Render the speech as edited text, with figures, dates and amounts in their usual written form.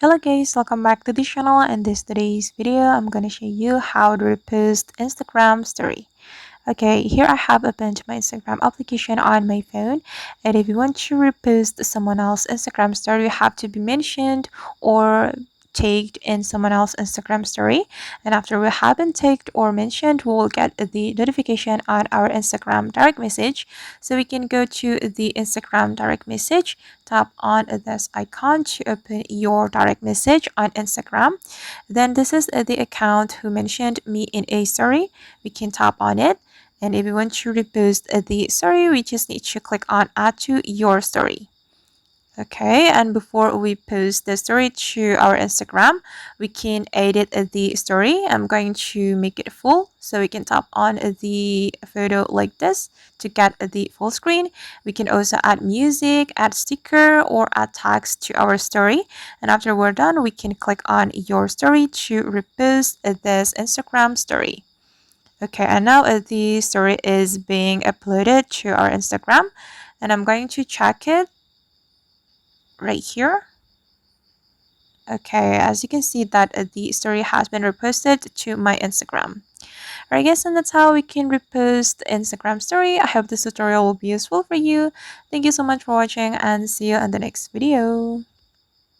Hello guys, welcome back to the channel. In today's video, I'm gonna show you how to repost Instagram story. Okay, here I have opened my Instagram application on my phone, and if you want to repost someone else's Instagram story, you have to be mentioned or tagged in someone else's Instagram story. And after we have been tagged or mentioned, we will get the notification on our Instagram direct message. So we can go to the Instagram direct message, tap on this icon to open your direct message on Instagram. Then this is the account who mentioned me in a story. We can tap on it. And if you want to repost the story, we just need to click on add to your story. Okay, and before we post the story to our Instagram, we can edit the story. I'm going to make it full, so we can tap on the photo like this to get the full screen. We can also add music, add sticker, or add tags to our story. And after we're done, we can click on your story to repost this Instagram story. Okay, and now the story is being uploaded to our Instagram, and I'm going to check it right here. Okay, as you can see that the story has been reposted to my Instagram. Alright guys, and that's how we can repost Instagram story. I hope this tutorial will be useful for you. Thank you so much for watching and see you in the next video.